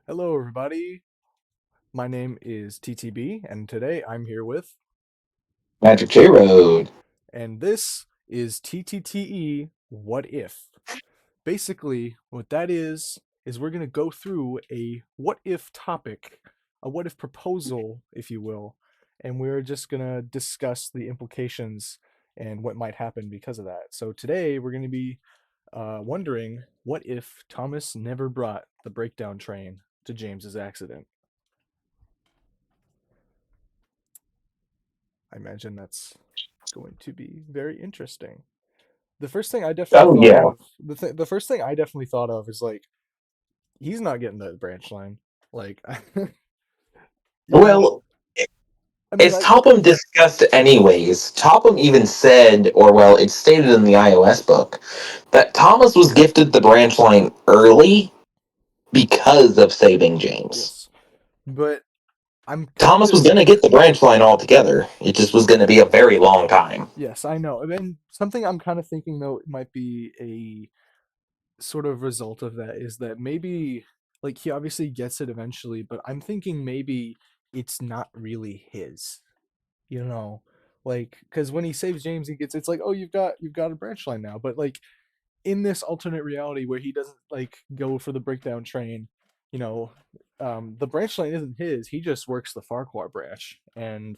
Hello, everybody. My name is TTB, and today I'm here with, Magic J Road. and this is TTTE What If. Basically, what that is we're going to go through a what if topic, a what if proposal, if you will, and we're just going to discuss the implications and what might happen because of that. So today we're going to be wondering what if Thomas never brought the breakdown train to James's accident? I imagine that's going to be very interesting. The first thing I definitely Oh thought yeah. of, the first thing I definitely thought of is like he's not getting the branch line. Like, you know, Well, I mean, as like, Topham discussed anyways, Topham even said, it's stated in the iOS book, that Thomas was gifted the branch line early because of saving James. yes, but I'm kind Thomas was of going to get the branch line altogether. It just was going to be a very long time. yes, I know. And then something I'm kind of thinking though might be a sort of result of that is that maybe like he obviously gets it eventually, but I'm thinking maybe it's not really his. You know, like because when he saves James, he gets it's like, oh, you've got a branch line now. But like in this alternate reality where he doesn't like go for the breakdown train, you know, the branch line isn't his. He just works the Farquhar branch, and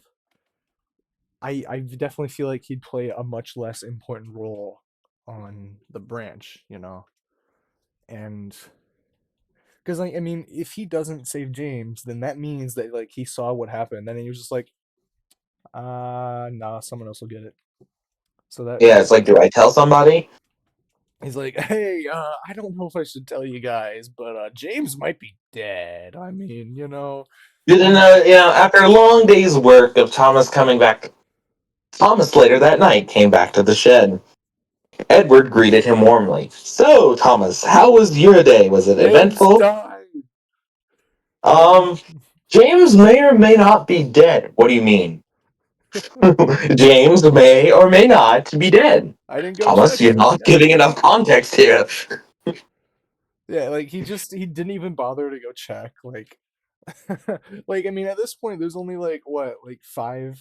I definitely feel like he'd play a much less important role on the branch, and because like I mean, if he doesn't save James, then that means that like he saw what happened, and he was just like, nah, someone else will get it. So Yeah, that it's like, do I tell somebody? he's like, hey, I don't know if I should tell you guys, but James might be dead. I mean, And, and after a long day's work of Thomas coming back, Thomas later that night came back to the shed. Edward greeted him warmly. So, Thomas, how was your day? Was it James eventful? died. And Um, James may or may not be dead. What do you mean? James may or may not be dead. I didn't go Thomas, check you're him. not Yeah, giving enough context here. yeah. Like he didn't even bother to go check. Like, like I mean, at this point, there's only like what, like five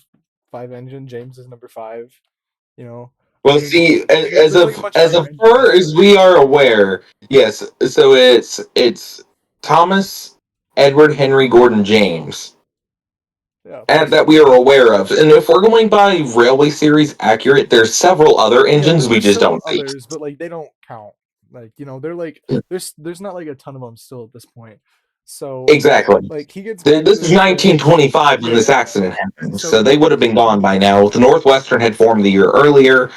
engine. James is number five. You know, I Well, mean, see, there's like a bunch as higher of engines, far but as we are aware, yes. So it's Thomas, Edward, Henry, Gordon, James, yeah, and that we are aware of. And if we're going by Railway Series accurate, there's several other yeah. engines we There's just several don't see. others, but like they don't count. Like they're like there's not like a ton of them still at this point. So Exactly. like he gets back to This the is shed. 1925 when this Yeah. accident happened, So so they he would have been gone by now. The Northwestern had formed the year earlier.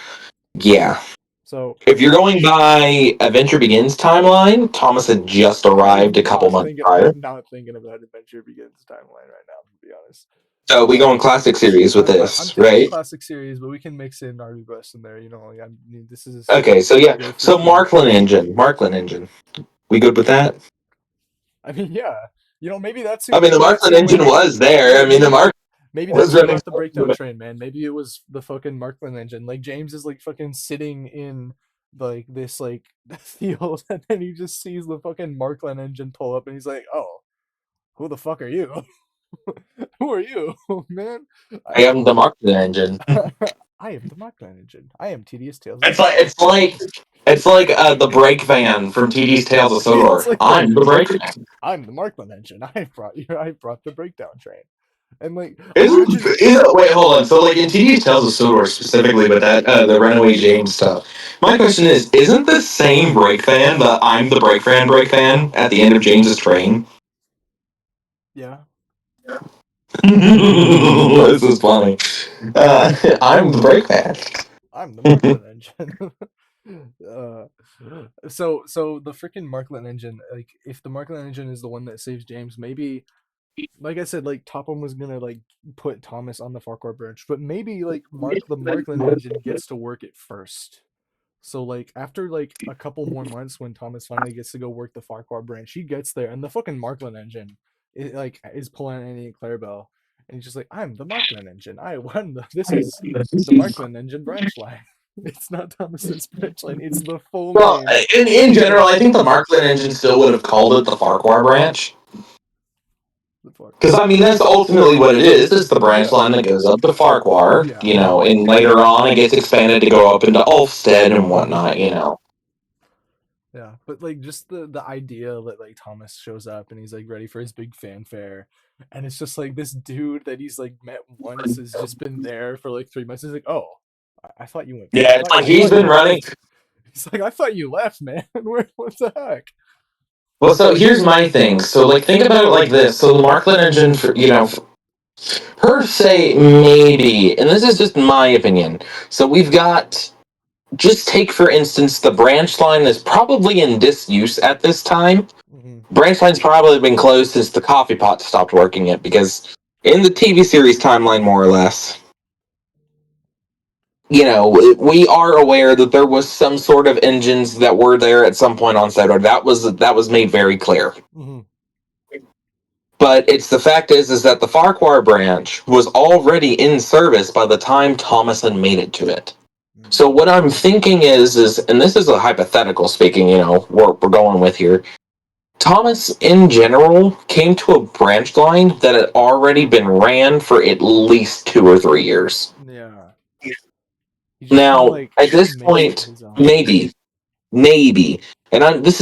Yeah. so If you're going by Adventure Begins timeline, Thomas had just arrived a couple months prior. I'm not thinking about Adventure Begins timeline right now, to be honest. So we go in Um, classic series with I'm this, thinking right? classic series, but we can mix in Army Bus in there. Like, I mean, this is Okay, so yeah. go for So two. Markland engine. We good with that? I mean, yeah, maybe that's I who mean, the maybe that's Markland who engine went. was there. I mean, the Maybe Mark maybe that's was who running. brought the breakdown train, man. Maybe it was the fucking Markland engine. Like James is like fucking sitting in like this like field, and then he just sees the fucking Markland engine pull up, and he's like, "Oh, who the fuck are you? Who are you, man? I I am the Markland engine. I am the Markland engine. I am Tedious Tales of It's like Sodor." the brake van from TD's Tales of It's Sodor. like that. I'm the brake van. I'm the Markland engine. I brought the breakdown train. And like imagine Wait, hold on. So, like in TD's Tales of Sodor specifically, with that the Runaway James stuff. My question is, isn't the same brake van the I'm the brake van at the end of James's train? yeah, This is funny. I'm the brake van. I'm the Markland engine. uh, so the freaking Markland engine, like if the Markland engine is the one that saves James, maybe like I said, like Topham was gonna like put Thomas on the Farquhar branch, but maybe like the Markland engine gets to work it first. So like after like a couple more months when Thomas finally gets to go work the Farquhar branch, he gets there and the fucking Markland engine is pulling Annie and Clarabelle. And he's just like, I'm the Markland engine. I won this is the Markland engine branch line. It's not Thomas's branch line, it's the full Well, name. in general, I think the Markland engine still would have called it the Farquhar branch. The fuck. Because I mean, that's ultimately what it is. It's the branch line that goes up to Farquhar, Yeah. you know, and later on it gets expanded to go up into Ulfstead and whatnot, you know. Yeah, but like just the idea that like Thomas shows up and he's like ready for his big fanfare, and it's just like this dude that he's like met once has just been there for like 3 months. He's like, oh, I thought you went. Yeah, it's like I he's thought been you running. left. He's like, I thought you left, man. What the heck? Well, so here's my thing. So, like, think about it like this. So, the Marklet engine, you know, per se, maybe, and this is just my opinion. So, we've got, just take for instance, the branch line is probably in disuse at this time. Mm-hmm. Branch line's probably been closed since the coffee pot stopped working it, because in the TV series timeline, more or less, you know, we are aware that there was some sort of engines that were there at some point on set, or that was made very clear. Mm-hmm. But it's the fact is that the Farquhar branch was already in service by the time Thomas had made it to it. Mm-hmm. So what I'm thinking is, and this is a hypothetical speaking, you know, we're going with here. Thomas, in general, came to a branch line that had already been ran for at least 2 or 3 years. Yeah, he just kind of Now, like at this made it point, his own. maybe, and this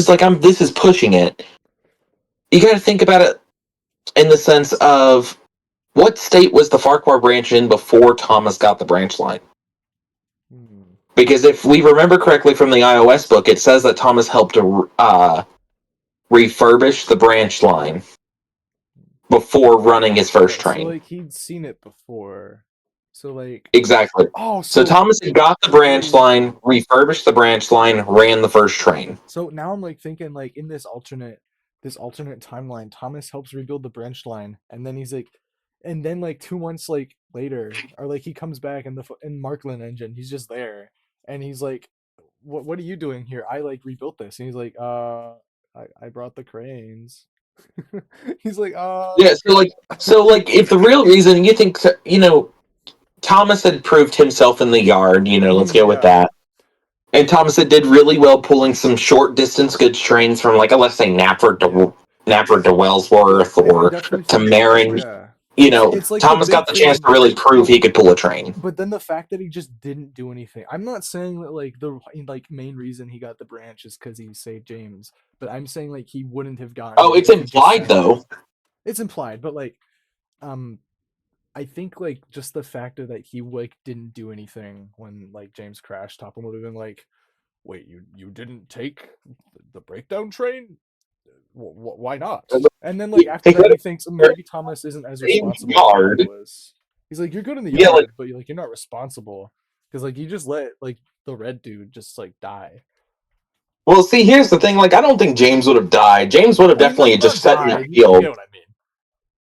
is pushing it. You got to think about it in the sense of what state was the Farquhar branch in before Thomas got the branch line? Mm-hmm. Because if we remember correctly from the iOS book, it says that Thomas helped to refurbish the branch line before running his first Yeah, so train. like he'd seen it before. So like, Exactly. oh, So Thomas had got the branch oh, line, refurbished the branch line, ran the first train. so now I'm like thinking like in this alternate timeline, Thomas helps rebuild the branch line, and then he's like, and then like 2 months like later, or like he comes back in in Markland engine, he's just there, and he's like, what are you doing here? I like rebuilt this, and he's like, I brought the cranes. He's like, Yeah. So like, if the real reason you think, you know, Thomas had proved himself in the yard, you know, let's go with yeah, that. And Thomas did really well pulling some short distance goods trains from, like, let's say yeah. Knapford to Yeah, Wellsworth I or definitely to think Marin. yeah. You It's know, it's like the Thomas big got the chance thing, to really prove he could pull a train. but then the fact that he just didn't do anything. I'm not saying that like the like main reason he got the branch is because he saved James, but I'm saying like he wouldn't have gotten Oh, it it's if he just implied sat there. though. It's implied, but like um I think like just the factor that he like didn't do anything when like James crashed, Topham would have been like, "Wait, you didn't take the breakdown train? Why not?" And then He like after could that, have he thinks maybe Thomas isn't as saved responsible as I thought he yard. was. He's like, "You're good in the Yeah, like, yard, but you're not responsible because like you just let like the red dude just like die." well, see, here's the thing. Like, I don't think James would have died. James would have I mean, definitely not just sat in the died. You field. get what I mean?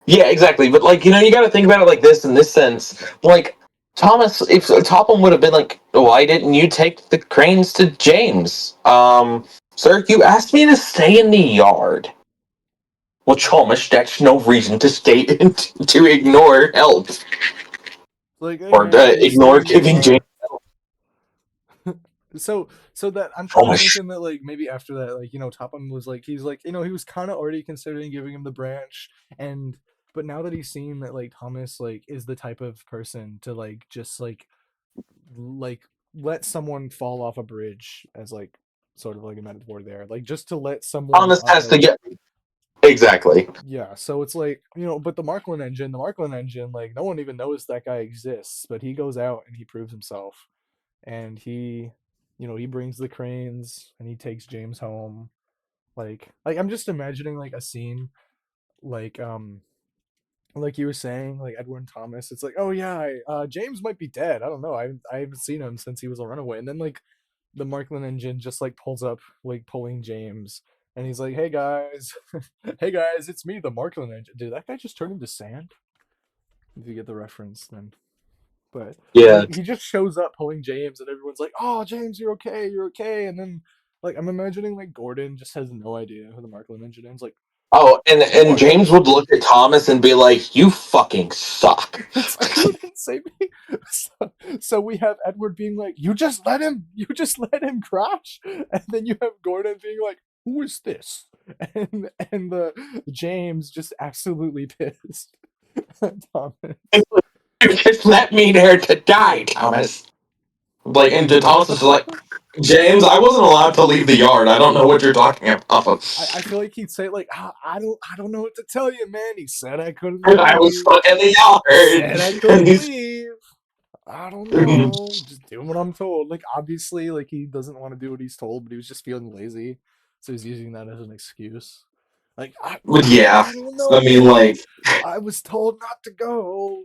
Yeah, exactly. But, like, you know, you got to think about it like this, in this sense. Like, Thomas, if Topham would have been like, why didn't you take the cranes to James? Sir, you asked me to stay in the yard. Well, Thomas, that's no reason to stay to ignore help Like, hey or man, you stay ignore in the giving James. yard. So that I'm kind of Thomas, thinking that like maybe after that, like Topham was like he's like he was kind of already considering giving him the branch, and but now that he's seen that like Thomas like is the type of person to like just like let someone fall off a bridge, as like sort of like a metaphor there, like just to let someone Thomas has to like get exactly. yeah. So it's like but the Markland engine, like no one even knows that guy exists, but he goes out and he proves himself, and he brings the cranes and he takes James home. Like I'm just imagining like a scene like like you were saying, like Edward and Thomas. It's like, oh yeah, James might be dead. I don't know. I haven't seen him since he was a runaway. And then like the Markland engine just like pulls up, like pulling James, and he's like, hey guys, hey guys, it's me, the Markland engine. Did that guy just turn into sand? If you get the reference, then. But Yeah. like he just shows up pulling James, and everyone's like, "Oh, James, you're okay." And then like I'm imagining like Gordon just has no idea who the Markland engine is. Like, Oh, and what? James would look at Thomas and be like, "You fucking suck." It's like you didn't save me. So we have Edward being like, you just let him crash," and then you have Gordon being like, who is this? And the James just absolutely pissed at Thomas. You just let me there to die, Thomas. Like, and Thomas is like, James, I wasn't allowed to leave the yard. I don't know what you're talking about. I feel like he'd say like, I don't know what to tell you, man. He said I couldn't And I was leave. stuck in the Said I yard. And couldn't he's leave. I don't know. Just doing what I'm told. Like obviously, like he doesn't want to do what he's told, but he was just feeling lazy, so he's using that as an excuse. Like yeah. I don't I know, mean, man. like, I was told not to go.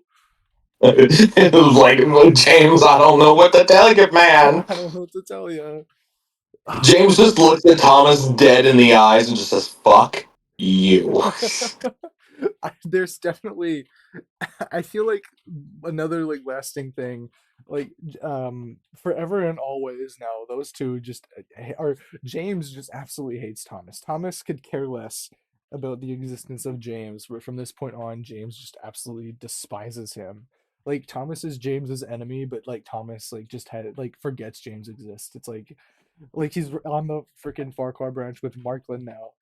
it was like, James, I don't know what to tell you, man. I don't know what to tell you. James just looks at Thomas dead in the eyes and just says, fuck you. There's definitely I feel like another like lasting thing, like forever and always now, those two just are James just absolutely hates Thomas. Thomas could care less about the existence of James, but from this point on, James just absolutely despises him. Like Thomas is James's enemy, but like Thomas like just had like forgets James exists. It's like he's on the freaking Farquhar branch with Markland now.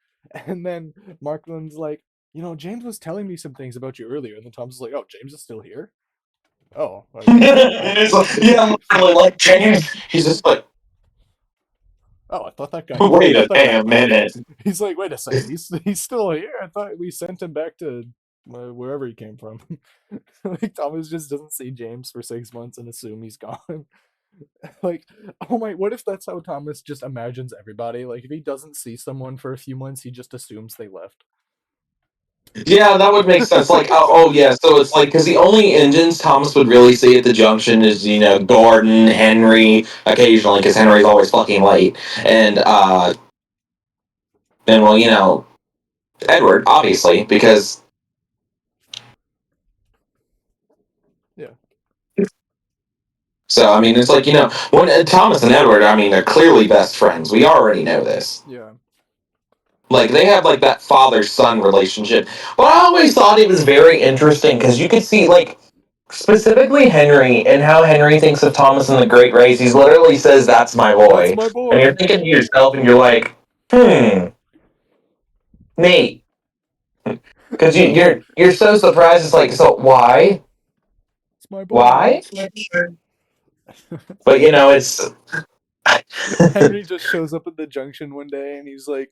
And then Markland's like, you know, James was telling me some things about you earlier. And then Tom's like, oh, James is still here? Oh, I It's like, yeah, literally, like, James, he's just like, oh, I wait thought a that guy damn left. minute. He's like, wait a second, he's still here. I thought we sent him back to wherever he came from. Like Thomas just doesn't see James for 6 months and assume he's gone. Like, oh my, what if that's how Thomas just imagines everybody? Like, if he doesn't see someone for a few months, he just assumes they left. Yeah, that would make sense. Like, oh yeah, so it's like, because the only engines Thomas would really see at the junction is, Gordon, Henry, occasionally, because Henry's always fucking late, and well, Edward, obviously, because, Yeah, so, I mean, it's like, when Thomas and Edward, I mean, they're clearly best friends. We already know this. yeah, Like, they have, like, that father-son relationship. But I always thought it was very interesting, because you could see, like, specifically Henry, and how Henry thinks of Thomas in the Great Race. He literally says, "That's my that's boy," my and you're boy. thinking to yourself, and you're like, Nate, because you're so surprised. It's like, so why, It's my boy. why? But it's Henry just shows up at the junction one day and he's like,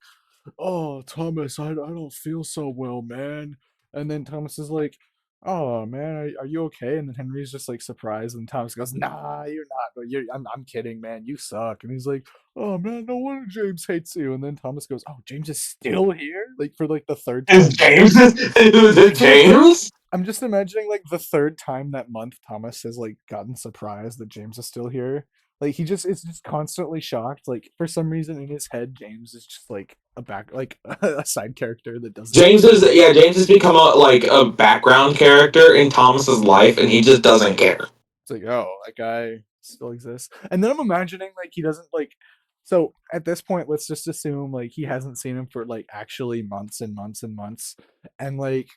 oh, Thomas, I don't feel so well, man. And then Thomas is like, oh, man, are you okay? And then Henry's just like surprised. And Thomas goes, nah, you're not. But I'm kidding, man. You suck. And he's like, oh, man, no wonder James hates you. And then Thomas goes, oh, James is still here? Like for like the third is time. James? Is it Like for the third. James? I'm just imagining like the third time that month Thomas has like gotten surprised that James is still here. Like he just is just constantly shocked. Like for some reason in his head, James is just like a back like a side character that doesn't exist. James has become a background character in Thomas's life, and he just doesn't care. It's like, oh, that guy still exists. And then I'm imagining like he doesn't like so at this point, let's just assume like he hasn't seen him for like actually months and months and months. And like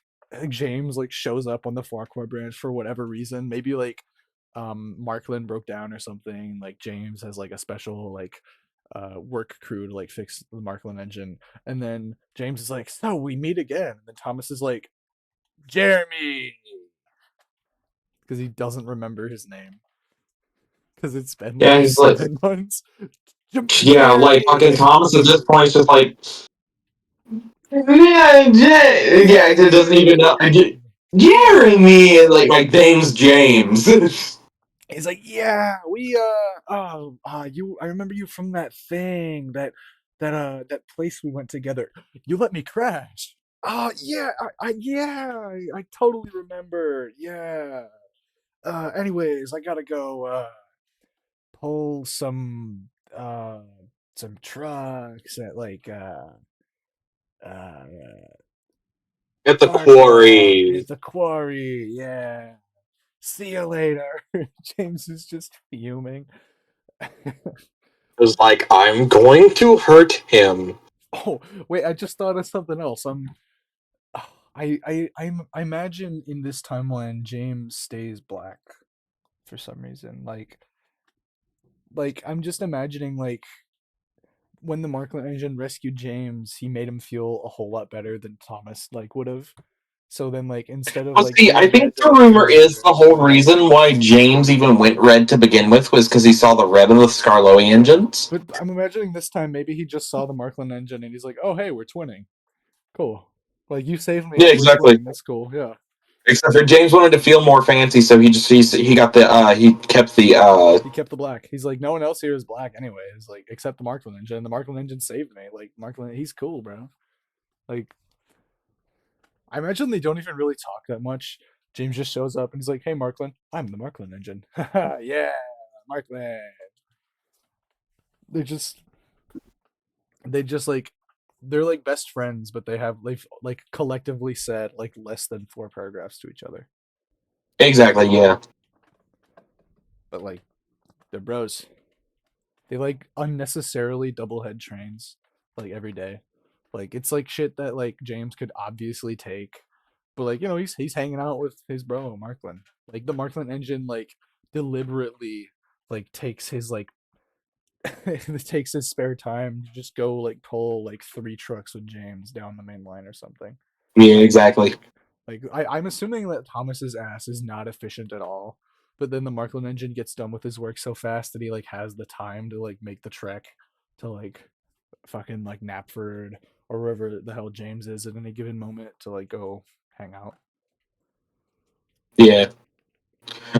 James like shows up on the Farquhar branch for whatever reason. Maybe like Markland broke down or something. Like James has like a special like work crew to like fix the Markland engine. And then James is like, so we meet again. And then Thomas is like, Jeremy, because he doesn't remember his name because it's been Yeah, like he's like, 7 months. yeah, like fucking Jeremy. Thomas at this point is just like, yeah, yeah, it doesn't even know. Yeah. Jeremy, and like name's James. He's like, yeah, we you I remember you from that thing, that place we went together. You let me crash. Yeah, I totally remember. Yeah. Anyways, I gotta go pull uh some trucks at like uh At the Farquhar quarry. at the quarry. Yeah. See you later. James is just fuming. Was like, I'm going to hurt him. Oh, wait, I just thought of something else. I imagine in this timeline James stays black for some reason. Like I'm just imagining like when the Markland engine rescued James, he made him feel a whole lot better than Thomas like would have. So then like instead of Well, like see, I being think red to the like rumor feel is the better. whole reason why James even went red to begin with was because he saw the red of the Scarloey engines. But I'm imagining this time maybe he just saw the Markland engine and he's like, "Oh hey, we're twinning. Cool. Like you saved me Yeah, and we're exactly. twinning. That's cool. Yeah." Except for James wanted to feel more fancy, so he got the he kept the He kept the black. He's like, no one else here is black anyways, like except the Markland engine. The Markland engine saved me. Like Markland, he's cool, bro. Like I imagine they don't even really talk that much. James just shows up and he's like, "Hey, Markland, I'm the Markland engine." Yeah, Markland. They just they just like they're like best friends, but they've like collectively said like less than 4 paragraphs to each other. exactly, yeah. But like they're bros. They like unnecessarily double head trains like every day. Like it's like shit that like James could obviously take, but like he's hanging out with his bro Markland. Like the Markland engine like deliberately like takes his like takes his spare time to just go like pull like 3 trucks with James down the main line or something. Yeah, exactly. Like I'm assuming that Thomas's ass is not efficient at all, but then the Markland engine gets done with his work so fast that he like has the time to like make the trek to like fucking like Knapford or wherever the hell James is at any given moment to like go hang out. Yeah.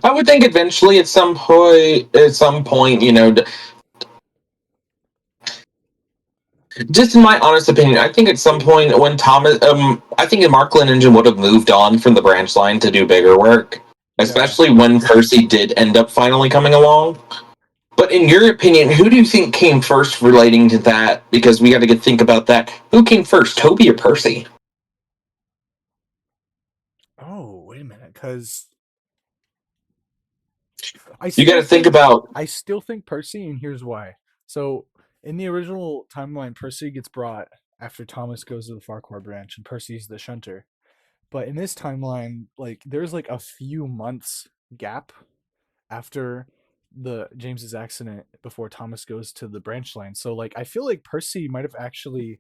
I would think eventually at some point, just in my honest opinion, I think at some point when I think the Markland engine would have moved on from the branch line to do bigger work, Yeah. especially when Percy did end up finally coming along. But in your opinion, who do you think came first relating to that? Because we got to think about that. Who came first, Toby or Percy? Oh, wait a minute, because I You got still to think think about. I still think Percy, and here's why. So in the original timeline, Percy gets brought after Thomas goes to the Farquhar branch, and Percy's the shunter. But in this timeline, like there's like a few months gap after the James's accident before Thomas goes to the branch line. So like I feel like Percy might have actually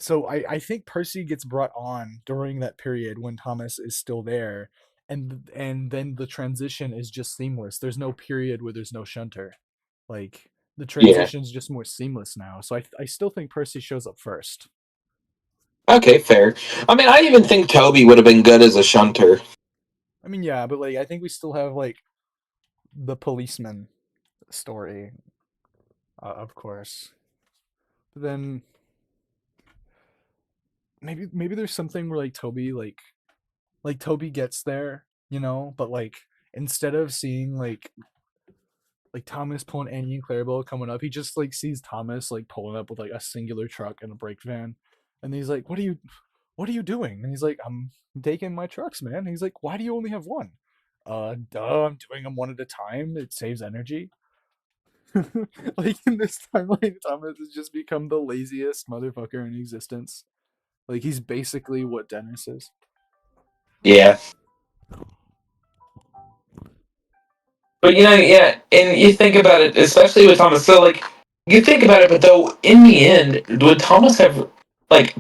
I think Percy gets brought on during that period when Thomas is still there, and then the transition is just seamless. There's no period where there's no shunter. Like the Yeah. transition is just more seamless now. So I still think Percy shows up first. Okay, fair. I mean, I even think Toby would have been good as a shunter. I mean, yeah, but like I think we still have like the policeman story, of course. But then maybe there's something where like Toby gets there, but like instead of seeing like Thomas pulling Annie and Clarabelle coming up, he just like sees Thomas like pulling up with like a singular truck and a brake van, and he's like, "What are you doing?" And he's like, "I'm taking my trucks, man." And he's like, "Why do you only have one?" Duh, I'm doing them one at a time. It saves energy. Like in this timeline, Thomas has just become the laziest motherfucker in existence. Like he's basically what Dennis is. Yeah. But yeah, and you think about it, especially with Thomas. So, like, you think about it, but though, in the end, would Thomas have, like,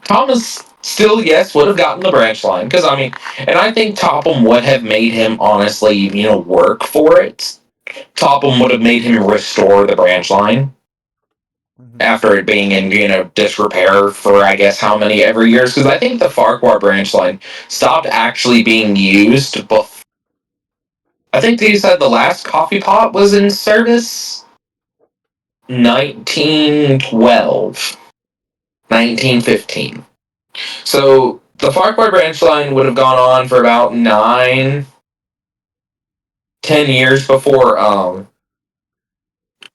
Thomas still, yes, would have gotten the branch line. Because, I mean, and I think Topham would have made him, honestly, work for it. Topham would have made him restore the branch line Mm-hmm. after it being in, disrepair for, I guess, how many ever years. Because I think the Farquhar branch line stopped actually being used before. I think they said the last coffee pot was in service 1912, 1915. So the Farquhar branch line would have gone on for about 9, 10 years before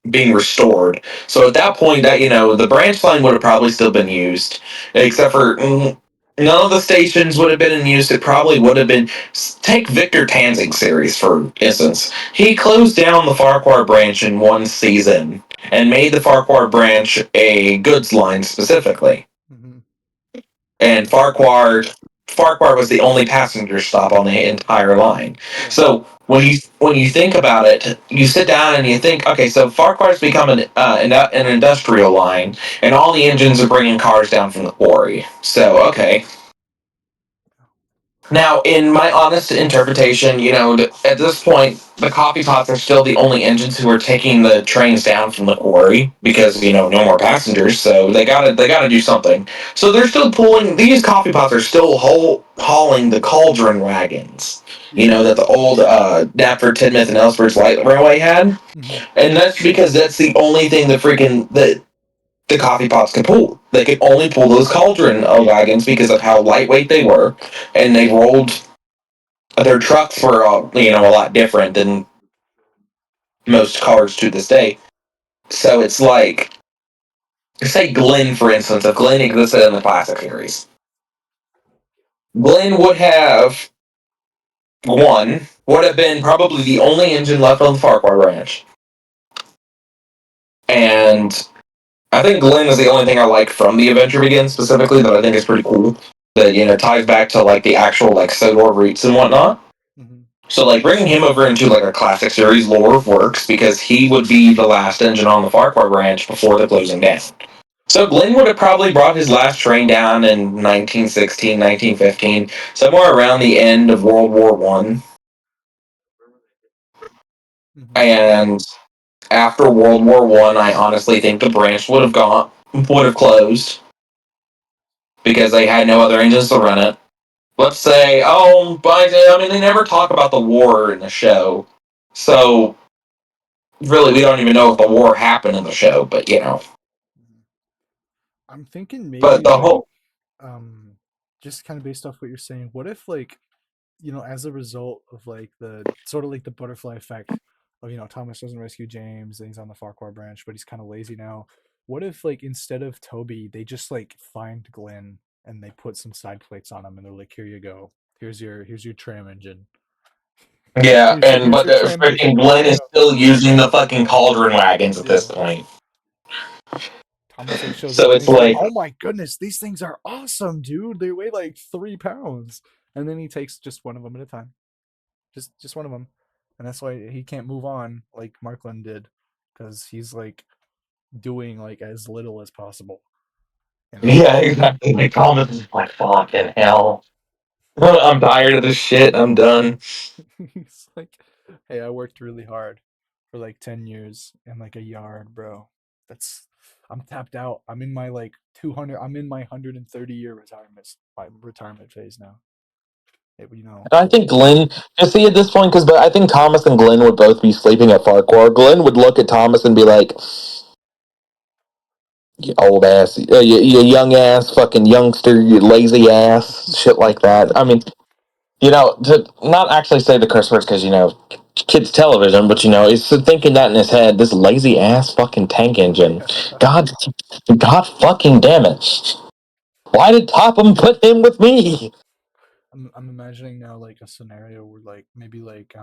being restored. So at that point, that the branch line would have probably still been used, except for none of the stations would have been in use. It probably would have been. Take Victor Tanzing series for instance. He closed down the Farquhar branch in one season and made the Farquhar branch a goods line specifically. Mm-hmm. And Farquhar Farquhar was the only passenger stop on the entire line. Yeah. So when you think about it, you sit down and you think, okay, so Farquhar's become an industrial line, and all the engines are bringing cars down from the quarry. So okay, now, in my honest interpretation, at this point, the coffee pots are still the only engines who are taking the trains down from the quarry because no more passengers, so they gotta do something. So they're still pulling. These coffee pots are still hauling the cauldron wagons. Yeah. That the old Knapford, Tidmouth, and Ellsworth's light railway had, Hmm. and that's because that's the only thing that the coffee pots could pull. They could only pull those cauldron wagons because of how lightweight they were, and they rolled their trucks were a lot different than most cars to this day. So it's like, say Glenn, for instance, if Glenn existed in the classic series, Glenn would have been probably the only engine left on the Farquhar Ranch. And I think Glenn is the only thing I like from the Adventure Begins specifically that I think is pretty cool. That ties back to like the actual like Sodor roots and whatnot. Hmm. So like bringing him over into like a classic series lore works because he would be the last engine on the Farquhar Ranch before the closing down. So Glenn would have probably brought his last train down in 1916, 1915, somewhere around the end of World War One. Hmm. And after World War One, I honestly think the branch would have closed because they had no other engines to run it. Let's say, but I mean, they never talk about the war in the show, so really, we don't even know if the war happened in the show, but. I'm thinking But maybe the like whole just kind of based off what you're saying, what if like as a result of like the sort of like the butterfly effect of Thomas doesn't rescue James and he's on the Farquhar branch, but he's kind of lazy now. What if like instead of Toby, they just like find Glenn and they put some side plates on him and they're like, here you go, here's your tram engine, yeah, here's your and here's but your tram freaking engine, here Glenn you is go. still using the fucking cauldron wagons at this Yeah. point. Thomas like shows So up and it's he's like, like, "Oh my goodness, these things are awesome, dude! They weigh like 3 pounds." And then he takes just one of them at a time, just one of them, and that's why he can't move on like Markland did, because he's like doing like as little as possible. You know, yeah, exactly. Like Thomas is like, fucking hell. I'm tired of this shit. I'm done. he's like, "Hey, I worked really hard for like 10 years in like a yard, bro. That's I'm tapped out. I'm in my like 200. I'm in my 130-year retirement phase now." It, I think Glenn, just see at this point, because I think Thomas and Glenn would both be sleeping at Farquhar. Glenn would look at Thomas and be like, you old ass, you young ass, fucking youngster, you lazy ass, shit like that. I mean, to not actually say the curse words because, kids' television, but, he's thinking that in his head, this lazy ass fucking tank engine. yeah. God, God fucking damn it. Why did Topham put him with me? I'm imagining now like a scenario where like maybe like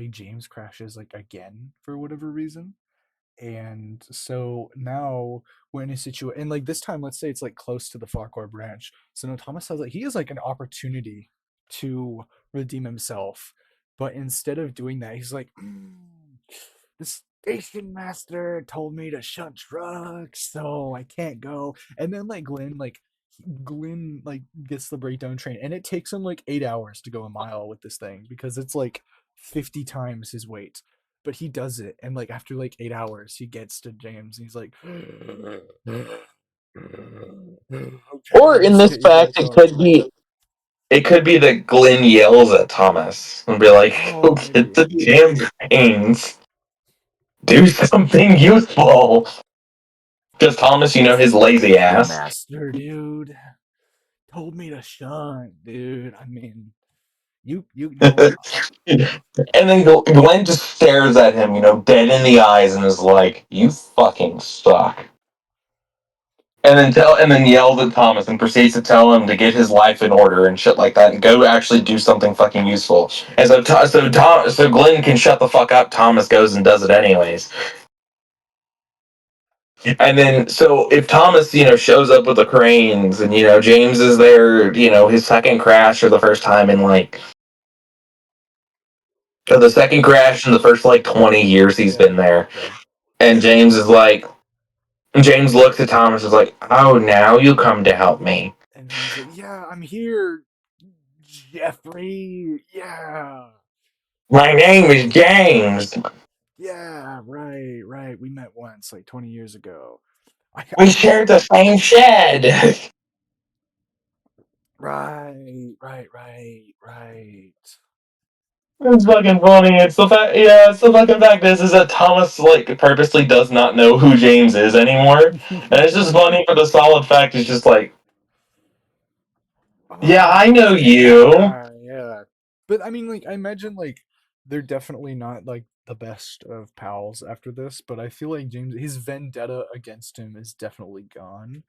James crashes like again for whatever reason. And so now we're in a situation, and like this time, let's say it's like close to the Farquhar branch. So now Thomas has like he has like an opportunity to redeem himself, but instead of doing that, he's like, the station master told me to shut trucks, so I can't go. And then Glenn like gets the breakdown train, and it takes him like 8 hours to go a mile with this thing because it's like 50 times his weight, but he does it, and like after like 8 hours he gets to James and he's like, okay, Or in this you gotta fact, go now. it could be that Glenn yells at Thomas and be like, "Go Oh, get maybe. the damn reins. Do something useful." Because Thomas, his lazy Station ass. master, dude, told me to shun, dude. I mean, you know, And then Glenn just stares at him, dead in the eyes, and is like, "You fucking suck." And then yells at Thomas and proceeds to tell him to get his life in order and shit like that, and go actually do something fucking useful. And so Glenn can shut the fuck up. Thomas goes and does it anyways. And then, so if Thomas, shows up with the cranes, and James is there, his second crash or the first time in like, or the second crash in the first like 20 years he's been Yeah, there, yeah. and James looks at Thomas and is like, "Oh, now you come to help me. And he's like, "Yeah, I'm here, Jeffrey. Yeah, My name is James. yeah, right, right. We met once, like 20 years ago. We I can't. shared the same shed." Right, right, right, right. It's fucking funny. It's the fact, yeah, it's the fucking fact is that Thomas like purposely does not know who James is anymore, and it's just funny for the solid fact. It's just like, yeah, Oh, I know you. yeah, yeah. But I mean, like, I imagine like they're definitely not like the best of pals after this. But I feel like James, his vendetta against him is definitely gone.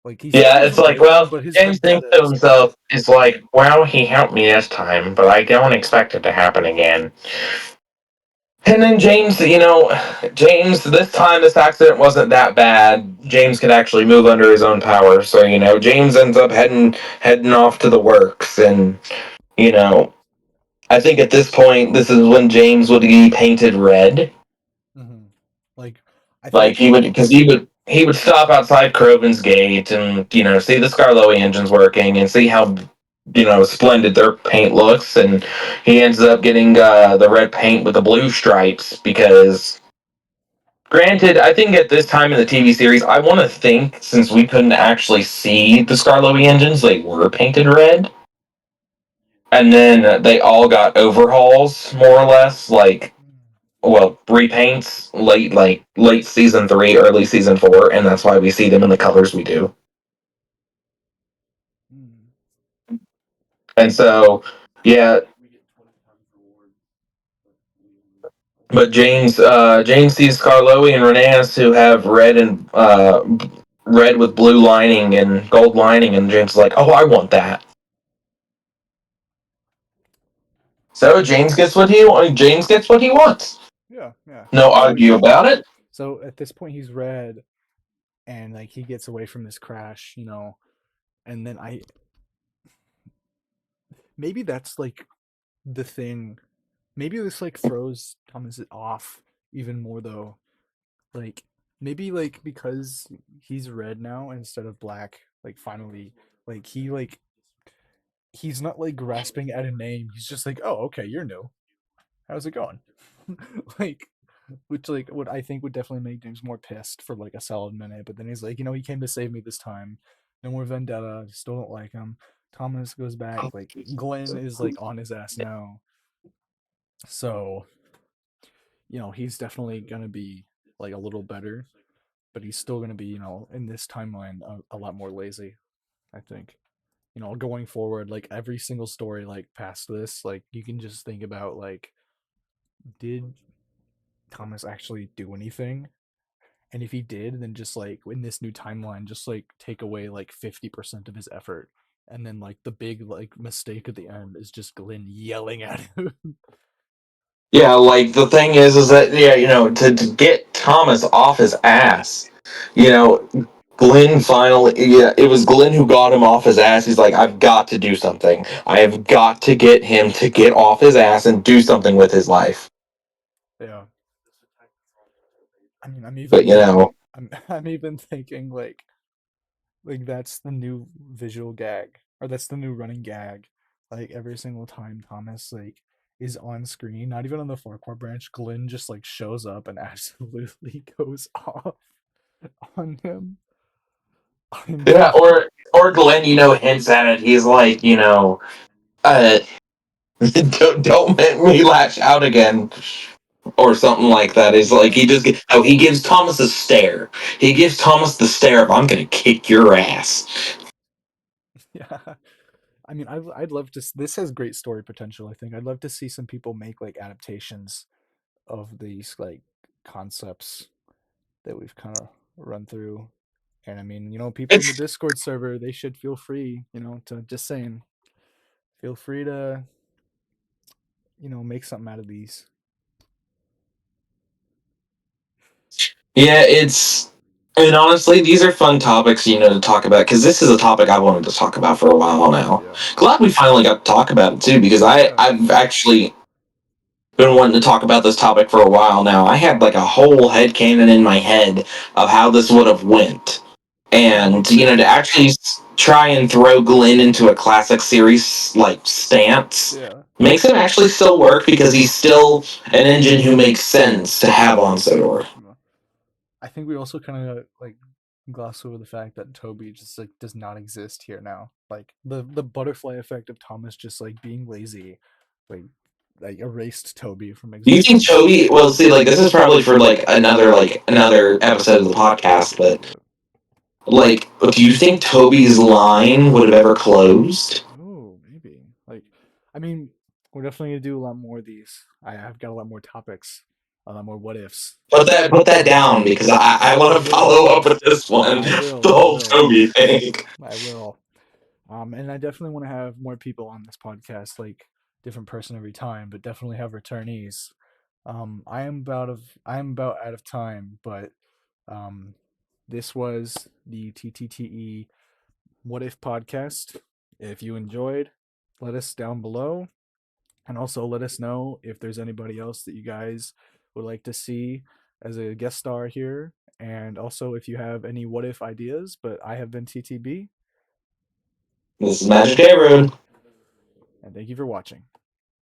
Like he still Yeah, has it's a like, bit, well, but his James thinks vendetta to is gone. himself, it's like, well, he helped me this time, but I don't expect it to happen again. And then James, James, this time this accident wasn't that bad. James could actually move under his own power. So, James ends up heading off to the works. And, you know, I think at this point, this is when James would be painted red. Hmm. Like, I Like think, he would stop outside Crovan's gate and, see the Scarloey engines working and see how splendid their paint looks, and he ends up getting the red paint with the blue stripes because, granted, I think at this time in the TV series, I want to think since we couldn't actually see the Scarloey engines, they were painted red, and then they all got overhauls more or less, like, well, repaints late season 3, early season 4, and that's why we see them in the colors we do. mm, And so, yeah, but James sees Carloe and Renas who have red with blue lining and gold lining, and James is like, "Oh, I want that." So James gets what he wants. yeah, yeah. No So argue he, about it. so at this point he's red, and like he gets away from this crash, and then maybe that's like the thing. Maybe this like throws Thomas off even more though. Like maybe like because he's red now instead of black, like finally, like he's not like grasping at a name. He's just like, "Oh, okay, you're new. How's it going?" like which like what I think would definitely make James more pissed for like a solid minute, but then he's like, he came to save me this time. No more vendetta. Still don't like him. Thomas goes back. Like Glenn is like on his ass now. So, he's definitely gonna be like a little better, but he's still gonna be, in this timeline a lot more lazy, I think. Going forward, like every single story like past this, like you can just think about like, did Thomas actually do anything? And if he did, then just like in this new timeline, just like take away like 50% of his effort. And then like the big like mistake at the end is just Glenn yelling at him. Yeah, like the thing is that, yeah, to get Thomas off his ass, you know, Glenn finally, yeah, it was Glenn who got him off his ass. He's like, I've got to do something. I have got to get him to get off his ass and do something with his life. Yeah. I mean, I'm But even thinking I'm even thinking like that's the new visual gag, or that's the new running gag. Like every single time Thomas like is on screen, not even on the Farquhar branch, Glenn just like shows up and absolutely goes off on him. I'm yeah, just or Glenn, hints at it. He's like, uh, don't make me lash out again, or something like that. Is like yeah, he gives Thomas a stare. He gives Thomas the stare of I'm gonna kick your ass. yeah. I mean, I'd love to. This has great story potential. I think I'd love to see some people make like adaptations of these like concepts that we've kind of run through. And I mean, people in the It's Discord server, they should feel free, to just saying, feel free to, make something out of these. yeah, it's. And honestly, these are fun topics, to talk about because this is a topic I wanted to talk about for a while now. Yeah. Glad we finally got to talk about it too, because Yeah. I've actually been wanting to talk about this topic for a while now. I had like a whole headcanon in my head of how this would have went, Yeah, me and too. to actually try and throw Glenn into a classic series like stance Yeah. makes him actually still work because he's still an engine who makes sense to have on Sodor. Yeah. I think we also kind of like gloss over the fact that Toby just like does not exist here now. Like the butterfly effect of Thomas just like being lazy, like like erased Toby from Do you think existence. Toby? Well, see, like this is probably for like another episode of the podcast, but Yeah. like, do you think Toby's line would have ever closed? Oh, maybe. Like, I mean, we're definitely gonna do a lot more of these. I've got a lot more topics, a lot more what ifs. Put that down because I I want to will. follow up with this one, I will. the I whole will. Toby thing. I will. And I definitely want to have more people on this podcast, like different person every time, but definitely have returnees. I am about out of time, but um, this was the TTTE What If Podcast. If you enjoyed, let us down below, and also let us know if there's anybody else that you guys would like to see as a guest star here. And also, if you have any what if ideas, but I have been TTB, This is Magic Road. and thank you for watching.